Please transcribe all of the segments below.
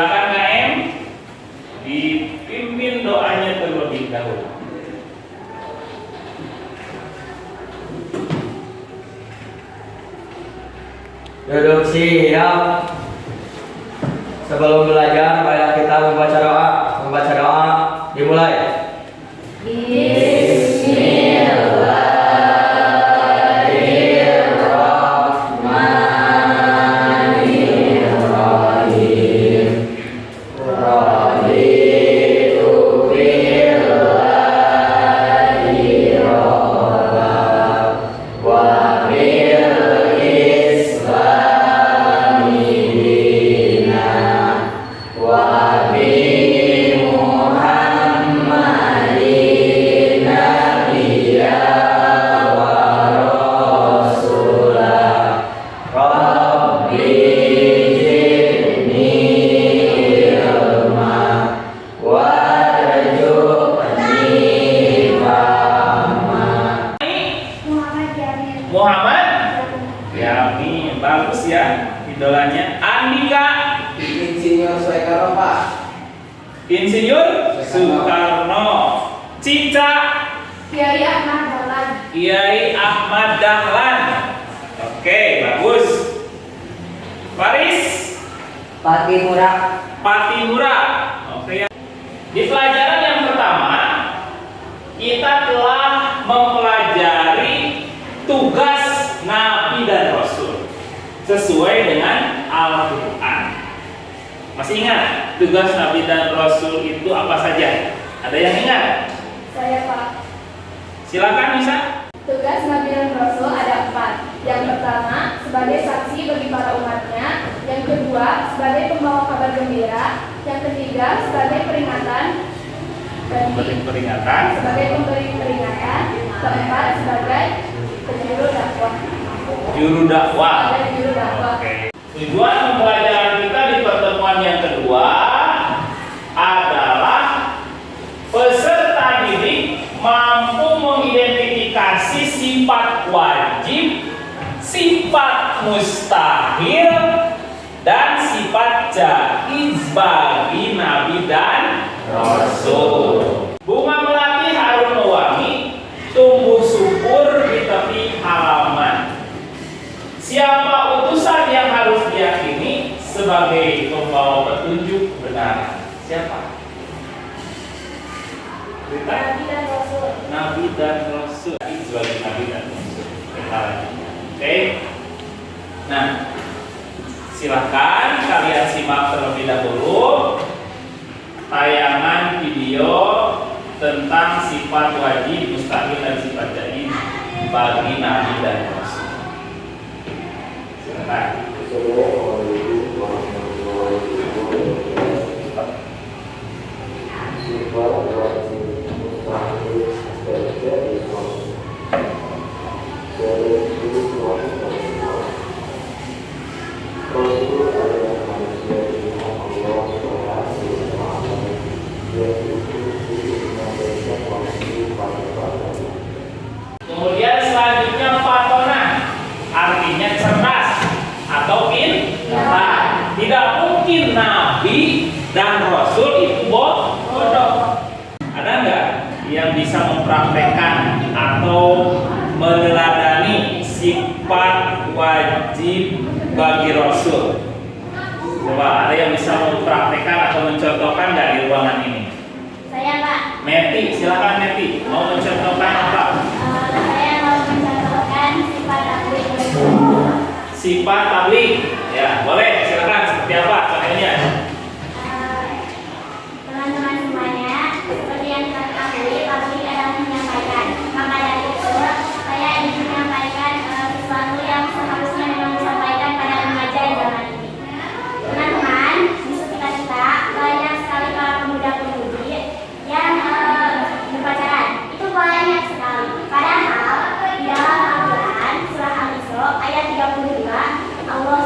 Silakan KM dipimpin doanya terlebih dahulu. Duduk siap. Sebelum belajar, marilah kita membaca doa. Membaca doa dimulai. Muhammad Yamin, bagus ya idolanya. Andika Insinyur Soekarno, Pak. Insinyur Soekarno. Cica Kiai Ahmad Dahlan. Kiai Ahmad Dahlan. Oke, bagus. Faris Patimura. Patimura. Oke. Di pelajaran yang pertama kita telah mempelajari tugas Nabi dan Rasul sesuai dengan Al-Quran. Masih ingat tugas Nabi dan Rasul itu apa saja? Ada yang ingat? Saya Pak. Silakan bisa. Tugas Nabi dan Rasul ada 4. Yang pertama, sebagai saksi bagi para umatnya. Yang kedua, sebagai pembawa kabar gembira. Yang ketiga, sebagai peringatan. Peringatan. Sebagai pemberi peringatan. Keempat, sebagai penjuru dakwah. Juru dakwah. Sebagai juru dakwah. Oke. Tujuan pembelajaran kita di pertemuan yang kedua adalah peserta didik mampu mengidentifikasi sifat wajib, sifat mustahil, dan sifat jaiz bagi Nabi dan Rasul. Bunga melati harum mewangi, tumbuh subur di tepi halaman. Siapa utusan yang harus diyakini sebagai pembawa petunjuk benar? Siapa? Berita? Nabi dan Rasul. Nabi dan Rasul. Sebagai Nabi dan Rasul. Kita lanjut. Oke. Nah, silakan kalian simak terlebih dahulu tayangan video tentang sifat wajib, mustahil, dan sifat jaiz bagi Nabi dan Rasul. Silakan. Kemudian selanjutnya fatona, artinya cerdas atau pintar. Tidak mungkin Nabi dan Rasul itu bodoh. Ada nggak yang bisa mempraktekkan atau meneladani sifat wajib bagi Rasul? Coba ada yang bisa mempraktekkan atau mencontohkan nggak di ruangan ini? Saya Pak. Meti, silakan Meti. Mau mencontohkan apa? Saya mau mencontohkan sifat tabligh. Sifat tabligh. Ya, boleh. Silakan. Seperti apa contohnya? Teman-teman semuanya, seperti yang kita ketahui, tabligh adalah menyampaikan. Maka dari itu, saya ingin menyampaikan sesuatu yang seharusnya memang disampaikan pada remaja zaman ini. Teman-teman, di sekitar kita banyak sekali para pemuda-pemudi yang berpacaran. Itu banyak sekali. Padahal di dalam Al-Quran surah Al-Isra ayat 32, Allah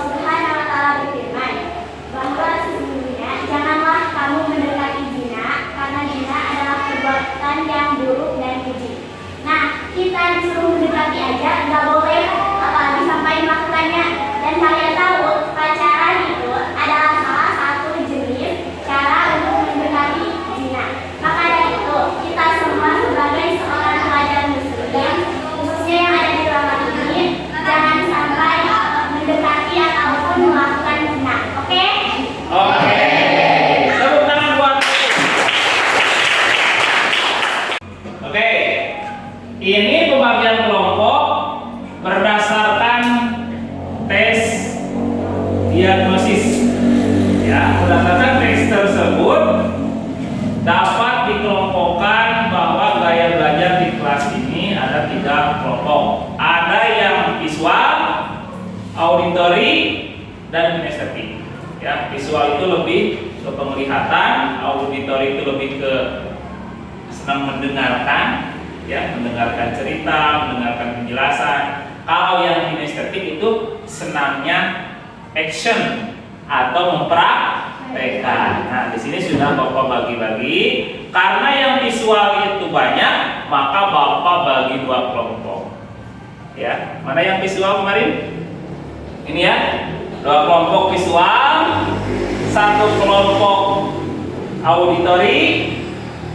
berdasarkan teks tersebut dapat dikelompokkan bahwa gaya belajar di kelas ini ada 3 kelompok. Ada yang visual, auditory, dan kinestetik. Ya, visual itu lebih ke penglihatan, auditory itu lebih ke senang mendengarkan, ya, mendengarkan cerita, mendengarkan penjelasan. Kalau yang kinestetik itu senangnya action atau mempraktekkan. Nah, di sini sudah Bapak bagi-bagi. Karena yang visual itu banyak, maka Bapak bagi 2 kelompok. Ya, mana yang visual kemarin? Ini ya, 2 kelompok visual, 1 kelompok auditory,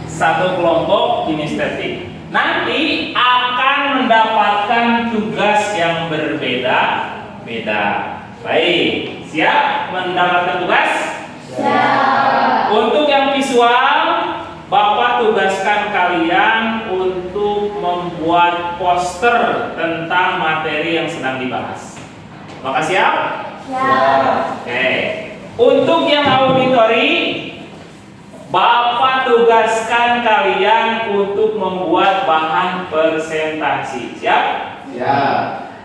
1 kelompok kinestetik. Nanti akan mendapatkan tugas yang berbeda-beda. Baik, siap mendapatkan tugas? Siap. Untuk yang visual, Bapak tugaskan kalian untuk membuat poster tentang materi yang sedang dibahas. Maka siap? Siap. Oke. Untuk yang auditory, Bapak tugaskan kalian untuk membuat bahan presentasi. Siap? Siap.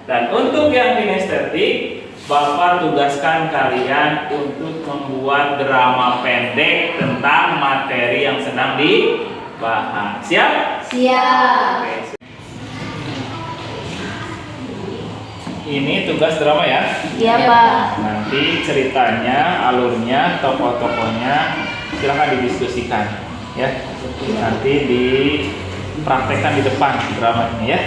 Dan untuk yang kinestetik, Bapak tugaskan kalian untuk membuat drama pendek tentang materi yang sedang dibahas. Siap? Siap. Oke. Ini tugas drama ya. Iya, Pak. Nanti ceritanya, alurnya, tokoh-tokohnya silakan didiskusikan ya. Nanti dipraktekkan di depan drama ini ya.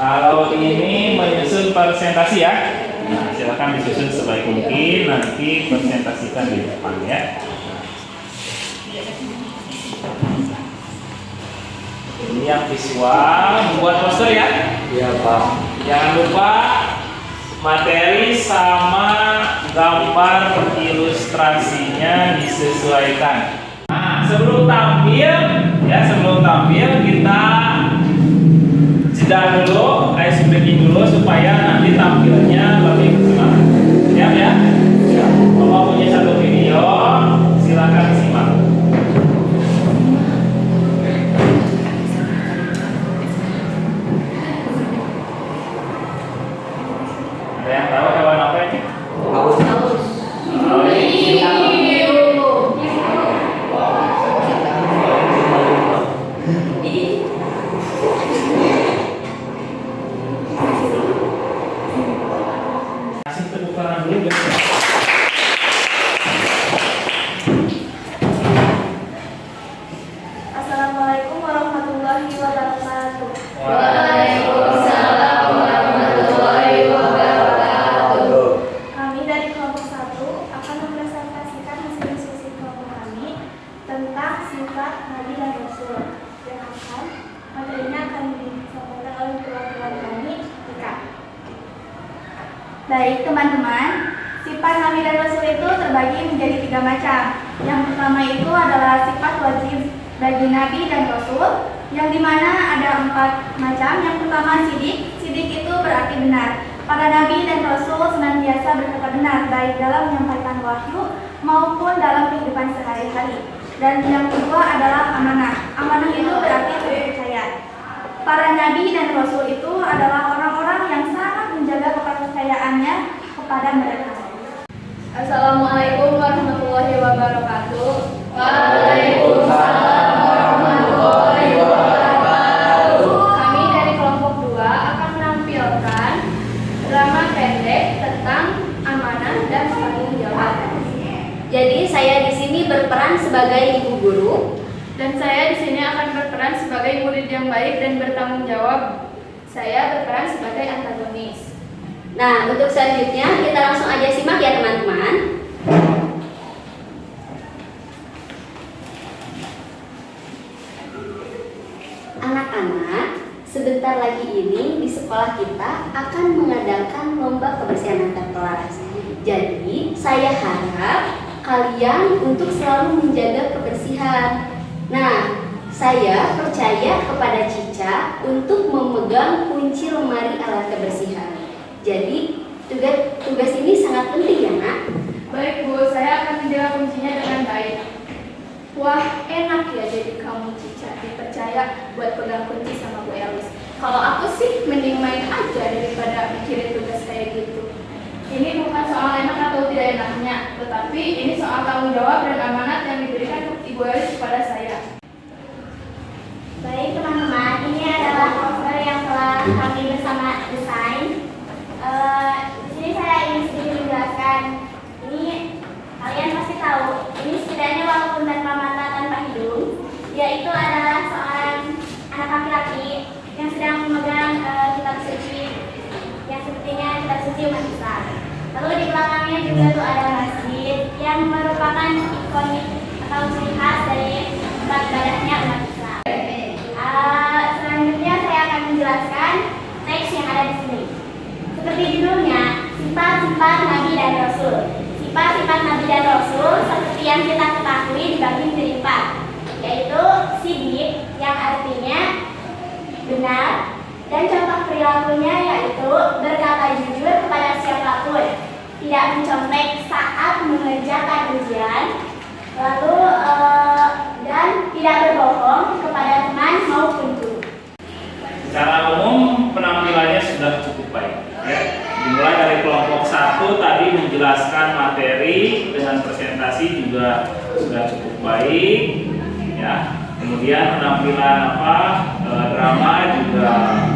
Kalau ini menyusun presentasi ya, nah, silakan disusun sebaik mungkin, nanti presentasikan di depan ya. Ini yang visual, membuat poster ya. Iya Pak. Jangan lupa materi sama gambar ilustrasinya disesuaikan. Nah, sebelum tampil kita jeda dulu, ice breaking dulu supaya nanti tampilnya lebih semangat. Siap ya? Siap. Bapak punya 1 video, silakan simak. Ada yang tahu hewan apa ini? Paus. Kasih tepuk tangan dulu guys. Assalamualaikum warahmatullahi wabarakatuh. Waalaikumsalam warahmatullahi wabarakatuh. Kami dari kelompok 1 akan mempresentasikan hasil diskusi kelompok kami tentang sifat Nabi dan Rasul. Dan materinya akan disampaikan oleh perwakilan kami, Ika. Baik teman-teman, sifat Nabi dan Rasul itu terbagi menjadi 3 macam. Yang pertama itu adalah sifat wajib bagi Nabi dan Rasul, yang dimana ada 4 macam. Yang pertama sidik. Sidik itu berarti benar. Para Nabi dan Rasul senantiasa berkata benar, baik dalam menyampaikan wahyu maupun dalam kehidupan sehari-hari. Dan yang kedua adalah amanah. Amanah itu berarti kepercayaan. Para Nabi dan Rasul itu adalah orang-orang yang sangat menjaga kepercayaannya kepada mereka. Assalamualaikum warahmatullahi wabarakatuh. Waalaikumsalam warahmatullahi wabarakatuh. Kami dari kelompok 2 akan menampilkan drama pendek tentang amanah dan tanggung jawab. Jadi saya di sini berperan sebagai ibu guru. Dan saya di sini akan berperan sebagai murid yang baik dan bertanggung jawab. Saya berperan sebagai antagonis. Nah, untuk selanjutnya kita langsung aja simak ya teman-teman. Anak-anak, sebentar lagi ini di sekolah kita akan mengadakan lomba kebersihan antar kelas. Jadi, saya harap kalian untuk selalu menjaga kebersihan. Nah, saya percaya kepada Cica untuk memegang kunci lemari alat kebersihan. Jadi, Tugas ini sangat penting ya, Nak. Baik Bu, saya akan menjaga kuncinya dengan baik. Wah, enak ya jadi kamu Cica, dipercaya buat pegang kunci sama Bu Elis. Kalau aku sih mending main aja daripada mikirin tugas kayak gitu. Ini bukan soal enak atau tidak enaknya, tetapi ini soal tanggung jawab dan amanat yang diberikan Ibu Elis kepada saya. Baik teman-teman, ini adalah poster yang telah kami bersama desain. Di sini saya ingin sedikit menjelaskan. Ini kalian pasti tahu, ini setidaknya walaupun tanpa mata tanpa hidung, yaitu adalah seorang anak laki-laki yang sedang memegang kitab suci, yang sepertinya kitab suci umat Islam. Lalu di belakangnya juga tuh ada masjid yang merupakan ikonik atau ciri khas dari tempat ibadahnya umat Islam. Selanjutnya saya akan menjelaskan teks yang ada di sini. Seperti judulnya, sifat-sifat Nabi dan Rasul. Sifat-sifat Nabi dan Rasul seperti yang kita ketahui dibagi menjadi 4, yaitu sidik yang artinya benar, dan contoh perilakunya yaitu berkata jujur kepada siapapun, tidak mencontek saat mengerjakan ujian, lalu dan tidak berbohong kepada teman maupun guru. Secara umum penampilannya sudah cukup baik ya. Dimulai dari kelompok 1 tadi menjelaskan materi dengan presentasi juga sudah cukup baik ya. Kemudian penampilan drama juga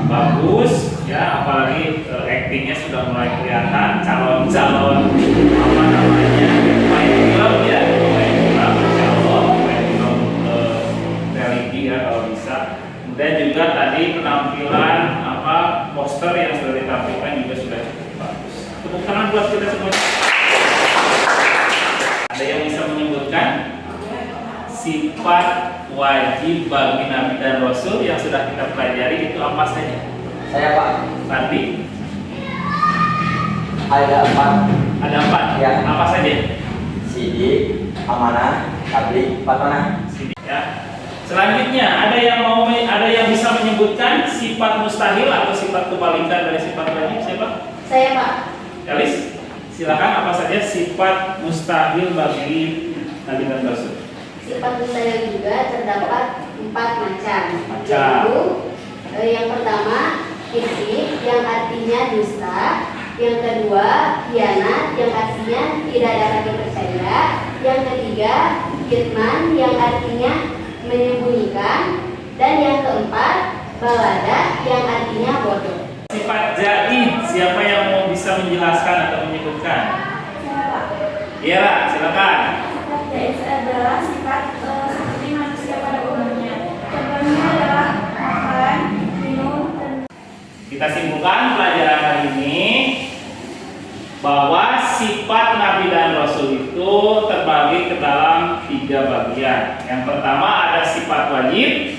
bagus ya, apalagi aktingnya sudah mulai kelihatan calon-calon main film ya, main film insya Allah, main film religi ya kalau bisa. Dan juga tadi penampilan poster yang sudah ditampilkan juga sudah cukup bagus. Tepuk tangan buat kita semuanya. Ada yang bisa menyebutkan sifat wajib bagi Nabi dan Rasul yang sudah kita pelajari itu apa saja? Saya Pak. Tadi Ada 4. ada 4. Ya. Apa saja? Sidik, amanah, tabligh, patonah. Sini ya. Selanjutnya ada yang bisa menyebutkan sifat mustahil atau sifat kebalikan dari sifat wajib? Siapa? Saya, Pak. Elis, silakan apa saja sifat mustahil bagi Nabi dan Rasul? Sifat mustahil juga terdapat 4 macam. Macam. Yaitu yang pertama kizib yang artinya dusta, yang kedua khianat yang artinya tidak dapat dipercaya, yang ketiga kitman yang artinya menyembunyikan, dan yang keempat balada yang artinya bodoh. Sifat jaid, siapa yang mau bisa menjelaskan atau menyebutkan? Iya, silakan. Sifat jaid adalah sifat seperti manusia pada umumnya. Contohnya adalah makan, minum, dan Kita simpulkan pelajaran kali ini bahwa sifat Nabi dan Rasul itu terbagi ke dalam 3 bagian. Yang pertama ada sifat wajib,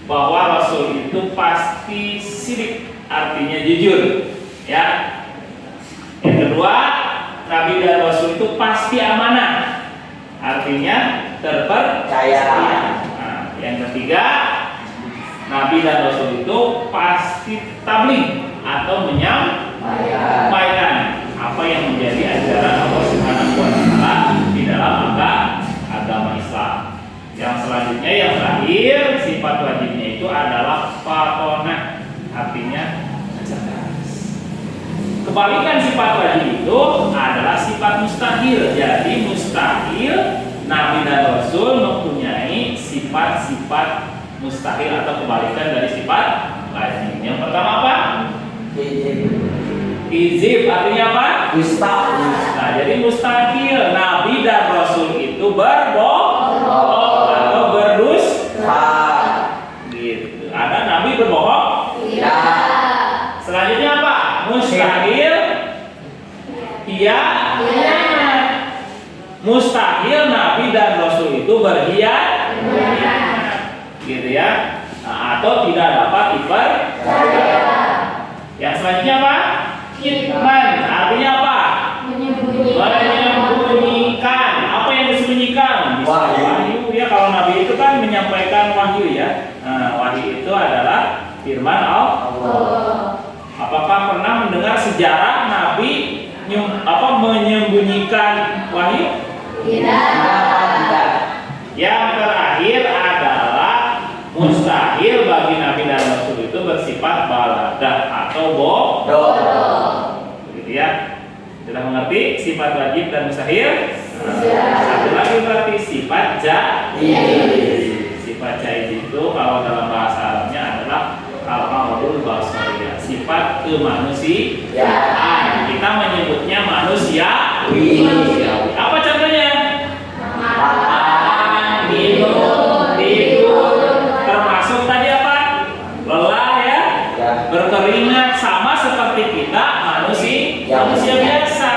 bahwa Rasul itu pasti sidik, artinya jujur, ya. Yang kedua, Nabi dan Rasul itu pasti amanah, artinya terpercaya. Nah, yang ketiga, Nabi dan Rasul itu pasti tabligh atau menyampaikan apa yang menjadi ajaran Allah Subhanahu wa taala di dalam agama Islam. Yang selanjutnya yang terakhir sifat wajibnya itu adalah patonah, artinya cerdas. Kebalikan sifat wajib itu adalah sifat mustahil. Jadi mustahil Nabi dan Rasul mempunyai sifat-sifat mustahil atau kebalikan dari sifat wajib. Yang pertama apa? Kizib artinya apa? Dusta. Nah, jadi mustahil Nabi dan Rasul itu berbohong atau berdusta. Gitu. Ada Nabi berbohong? Tidak. Selanjutnya apa? Mustahil khianat. Mustahil Nabi dan Rasul itu berkhianat. Gitu ya. Nah, atau tidak dapat dipercaya. Yang selanjutnya apa? Kitman artinya apa? Menyembunyikan. Apa yang disembunyikan? Wahyu. Ya, kalau Nabi itu kan menyampaikan wahyu ya. Nah, wahyu itu adalah firman Allah. Apakah pernah mendengar sejarah Nabi menyembunyikan wahyu? Tidak. Yang terakhir adalah mustahil bagi Nabi dan Rasul itu bersifat baladah atau bodoh. Begitu ya. Sudah mengerti sifat wajib dan mustahil? Satu lagi berarti sifat jaiz. Sifat jaiz itu kalau dalam bahasa Arabnya adalah al-amrul basariyah, sifat kemanusiaan. Kita menyebutnya manusiawi. Apa contohnya? Makan, minum, tidur, termasuk tadi apa? Lelah ya, berkeringat, sama seperti kita manusia biasa.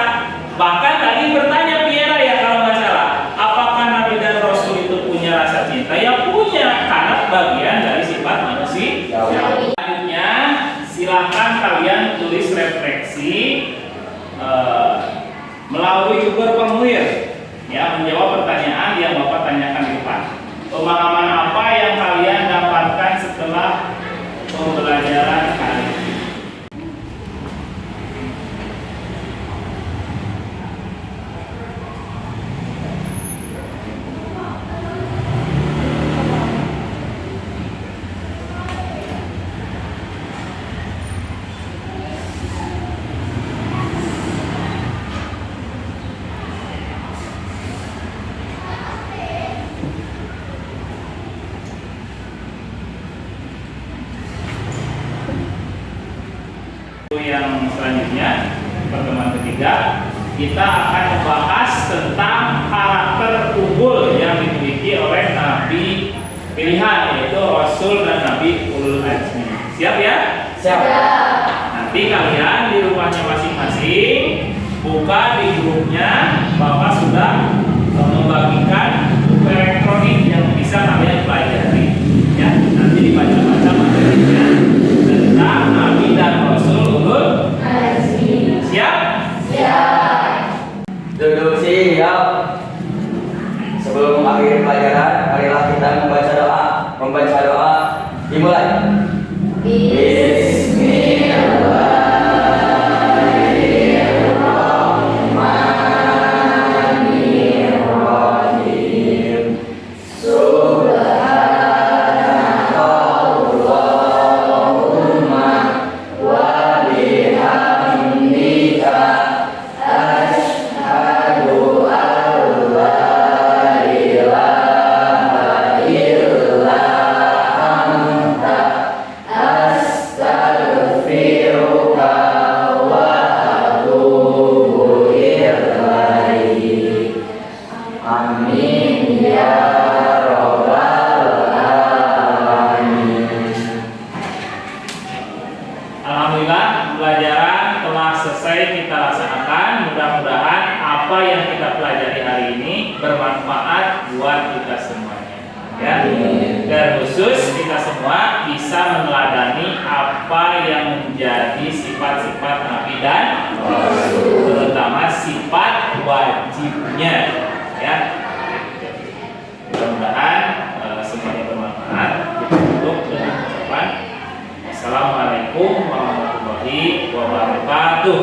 Bahkan tadi bertanya Piera ya kalau nggak salah, apakah Nabi dan Rasul itu punya rasa cinta? Ya punya, karena bagian dari sifat manusia. Selanjutnya silahkan kalian tulis refleksi melalui Google Formulir ya, menjawab pertanyaan yang Bapak tanyakan di depan. Pemahaman apa yang kalian dapatkan setelah pembelajaran hari ini? Yang selanjutnya, pertemuan ketiga, kita akan membahas tentang karakter unggul yang dimiliki oleh Nabi pilihan, yaitu Rasul dan Nabi Ulul Azmi. Siap ya? Siap. Nanti kalian di rumahnya masing-masing buka di grupnya, Bapak sudah membagikan buku elektronik yang bisa kalian pelajari. Ya, nanti dibaca-baca materinya tentang Nabi dan Rasul Ulul Azmi. Siap? Duduk siap. Sebelum mengakhiri pelajaran, marilah kita membaca doa. Membaca doa dimulai. Alhamdulillah, pembelajaran telah selesai kita laksanakan. Mudah-mudahan apa yang kita pelajari hari ini bermanfaat buat kita semuanya. Ya, dan khusus kita semua bisa meneladani apa yang menjadi sifat-sifat Nabi dan Rasul, terutama sifat wajibnya. Ya, mudah-mudahan semuanya bermanfaat. Tutup dengan ucapan Assalamualaikum warahmatullahi wabarakatuh.